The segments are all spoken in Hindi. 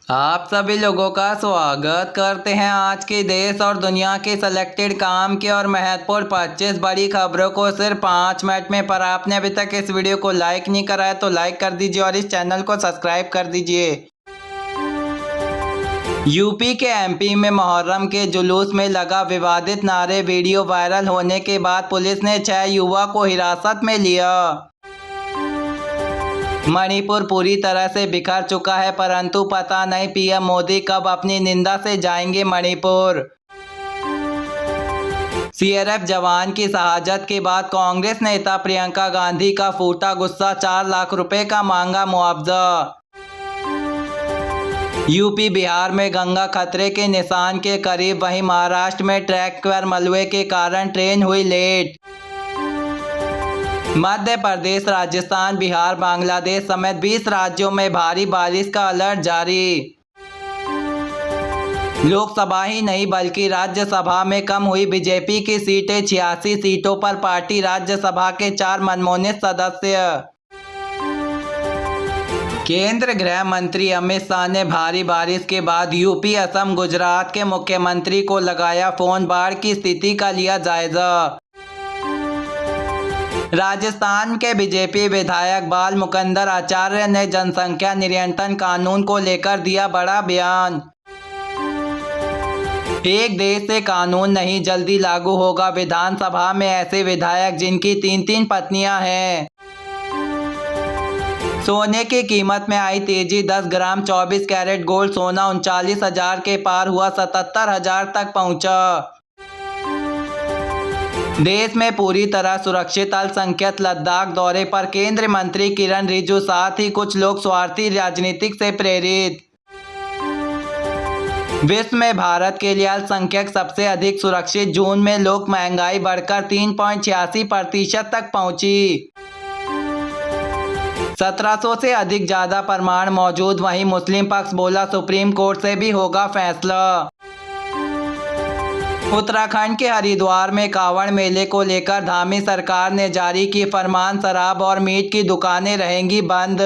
आप सभी लोगों का स्वागत करते हैं आज की देश और दुनिया की सिलेक्टेड काम की और महत्वपूर्ण 25 बड़ी खबरों को सिर्फ 5 मिनट में। पर आपने अभी तक इस वीडियो को लाइक नहीं करा है तो लाइक कर दीजिए और इस चैनल को सब्सक्राइब कर दीजिए। यूपी के एमपी में मुहर्रम के जुलूस में लगा विवादित नारे वीडियो वायरल होने के बाद पुलिस ने 6 युवा को हिरासत में लिया। मणिपुर पूरी तरह से बिखर चुका है, परंतु पता नहीं पीएम मोदी कब अपनी निंदा से जाएंगे मणिपुर। सीआरपीएफ जवान की शहादत के बाद कांग्रेस नेता प्रियंका गांधी का फूटा गुस्सा, 4 लाख रुपए का मांगा मुआवजा। यूपी बिहार में गंगा खतरे के निशान के करीब, वहीं महाराष्ट्र में ट्रैक पर मलबे के कारण ट्रेन हुई लेट। मध्य प्रदेश, राजस्थान, बिहार, बांग्लादेश समेत 20 राज्यों में भारी बारिश का अलर्ट जारी। लोकसभा ही नहीं बल्कि राज्यसभा में कम हुई बीजेपी की सीटें, 86 सीटों पर पार्टी राज्यसभा के 4 मनमोनित सदस्य। केंद्र गृह मंत्री अमित शाह ने भारी बारिश के बाद यूपी, असम, गुजरात के मुख्यमंत्री को लगाया फोन, बाढ़ की स्थिति का लिया जायजा। राजस्थान के बीजेपी विधायक बाल मुकुंदर आचार्य ने जनसंख्या नियंत्रण कानून को लेकर दिया बड़ा बयान। एक देश से कानून नहीं, जल्दी लागू होगा। विधानसभा में ऐसे विधायक जिनकी 3-3 पत्नियां हैं। सोने की कीमत में आई तेजी, 10 ग्राम 24 कैरेट गोल्ड सोना 39,000 के पार हुआ, 77,000 तक पहुंचा। देश में पूरी तरह सुरक्षित अल्पसंख्यक लद्दाख दौरे पर केंद्रीय मंत्री किरण रिजिजू, साथ ही कुछ लोग स्वार्थी राजनीतिक से प्रेरित। विश्व में भारत के लिए अल्पसंख्यक सबसे अधिक सुरक्षित, जून में लोग महंगाई बढ़कर 3.86% तक पहुंची। 1700 से अधिक ज्यादा प्रमाण मौजूद, वहीं मुस्लिम पक्ष बोला सुप्रीम कोर्ट से भी होगा फैसला। उत्तराखंड के हरिद्वार में कांवड़ मेले को लेकर धामी सरकार ने जारी की फरमान, शराब और मीट की दुकानें रहेंगी बंद।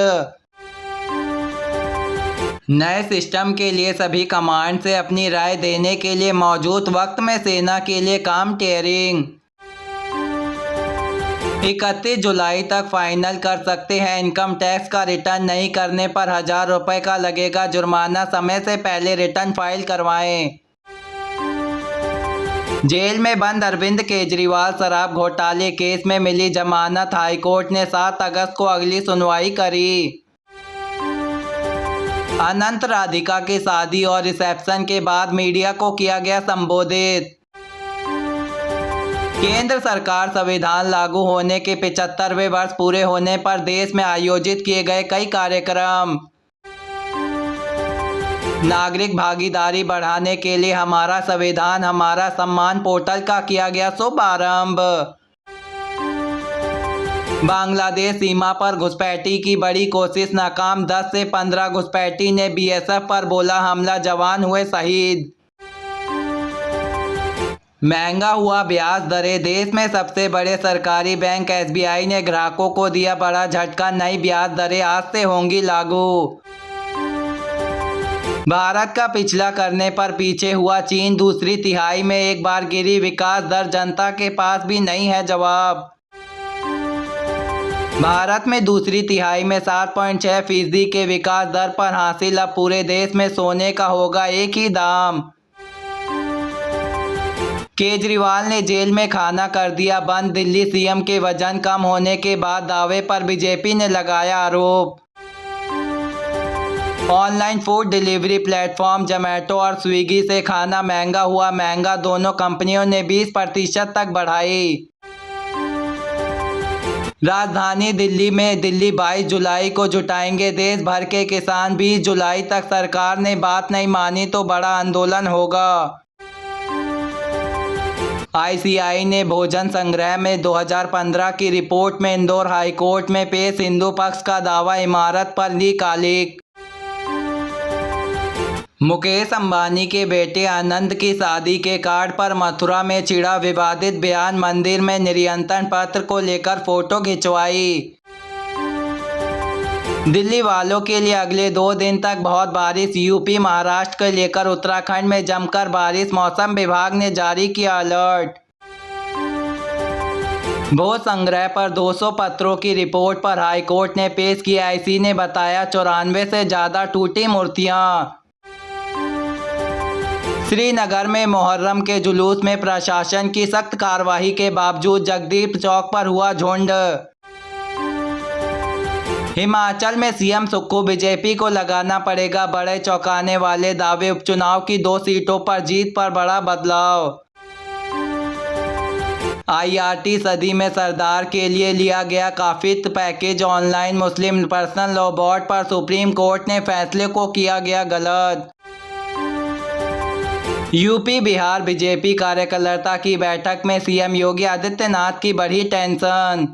नए सिस्टम के लिए सभी कमांड से अपनी राय देने के लिए मौजूद वक्त में सेना के लिए काम टेयरिंग। 31 जुलाई तक फाइनल कर सकते हैं इनकम टैक्स का रिटर्न, नहीं करने पर 1000 रुपये का लगेगा जुर्माना, समय से पहले रिटर्न फाइल करवाएं। जेल में बंद अरविंद केजरीवाल शराब घोटाले केस में मिली जमानत, हाईकोर्ट ने 7 अगस्त को अगली सुनवाई करी। अनंत राधिका की शादी और रिसेप्शन के बाद मीडिया को किया गया संबोधित। केंद्र सरकार संविधान लागू होने के 75वें वर्ष पूरे होने पर देश में आयोजित किए गए कई कार्यक्रम। नागरिक भागीदारी बढ़ाने के लिए हमारा संविधान हमारा सम्मान पोर्टल का किया गया शुभारंभ। बांग्लादेश सीमा पर घुसपैठी की बड़ी कोशिश नाकाम, 10 से 15 घुसपैठी ने बीएसएफ पर बोला हमला, जवान हुए शहीद। महंगा हुआ ब्याज दरें, देश में सबसे बड़े सरकारी बैंक एसबीआई ने ग्राहकों को दिया बड़ा झटका, नई ब्याज दरें आज से होंगी लागू। भारत का पिछला करने पर पीछे हुआ चीन, दूसरी तिहाई में एक बार गिरी विकास दर, जनता के पास भी नहीं है जवाब। भारत में दूसरी तिहाई में 7.6% के विकास दर पर हासिल, अब पूरे देश में सोने का होगा एक ही दाम। केजरीवाल ने जेल में खाना कर दिया बंद, दिल्ली सीएम के वजन कम होने के बाद दावे पर बीजेपी ने लगाया आरोप। Online food delivery platform Zomato और स्विगी से खाना महंगा हुआ महंगा, दोनों कंपनियों ने 20% तक बढ़ाई। राजधानी दिल्ली में दिल्ली 22 जुलाई को जुटाएंगे देश भर के किसान, 20 जुलाई तक सरकार ने बात नहीं मानी तो बड़ा आंदोलन होगा। आईसीआई ने भोजन संग्रह में 2015 की रिपोर्ट में इंदौर हाईकोर्ट में पेश हिंदू पक्ष का दावा, इमारत पर ली कालिक। मुकेश अंबानी के बेटे आनंद की शादी के कार्ड पर मथुरा में छिड़ा विवादित बयान, मंदिर में निमंत्रण पत्र को लेकर फोटो खिंचवाई। दिल्ली वालों के लिए अगले 2 दिन तक बहुत बारिश। यूपी महाराष्ट्र को लेकर उत्तराखंड में जमकर बारिश। मौसम विभाग ने जारी किया अलर्ट। भू संग्रह पर 200 पत्रों की रिपोर्ट पर हाईकोर्ट ने पेश किया। आईसी ने बताया 94 से ज़्यादा टूटी मूर्तियां। श्रीनगर में मुहर्रम के जुलूस में प्रशासन की सख्त कार्रवाई के बावजूद जगदीप चौक पर हुआ झुंड। हिमाचल में सीएम सुक्खू बीजेपी को लगाना पड़ेगा बड़े चौंकाने वाले दावे। उपचुनाव की 2 सीटों पर जीत पर बड़ा बदलाव। आईआरटी सदी में सरदार के लिए लिया गया काफी पैकेज ऑनलाइन। मुस्लिम पर्सनल लॉ बोर्ड पर सुप्रीम कोर्ट ने फैसले को किया गया गलत। यूपी बिहार बीजेपी कार्यकर्ता की बैठक में सीएम योगी आदित्यनाथ की बढ़ी टेंशन।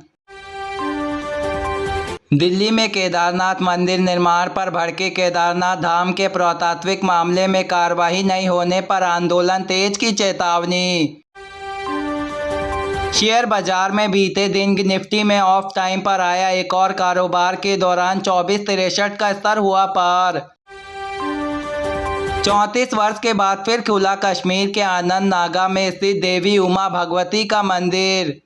दिल्ली में केदारनाथ मंदिर निर्माण पर भड़के केदारनाथ धाम के पुरातात्विक मामले में कार्रवाई नहीं होने पर आंदोलन तेज की चेतावनी। शेयर बाजार में बीते दिन निफ्टी में ऑफ टाइम पर आया एक और कारोबार के दौरान 2463 का स्तर हुआ पार। 34 वर्ष के बाद फिर खुला कश्मीर के आनंद नागा में स्थित देवी उमा भगवती का मंदिर।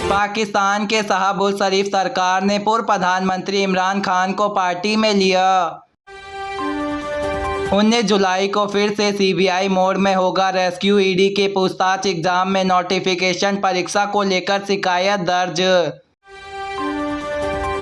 पाकिस्तान के शाहबाज शरीफ सरकार ने पूर्व प्रधानमंत्री इमरान खान को पार्टी में लिया। 19 जुलाई को फिर से सीबीआई मोड में होगा रेस्क्यू। ईडी के पूछताछ एग्जाम में नोटिफिकेशन परीक्षा को लेकर शिकायत दर्ज।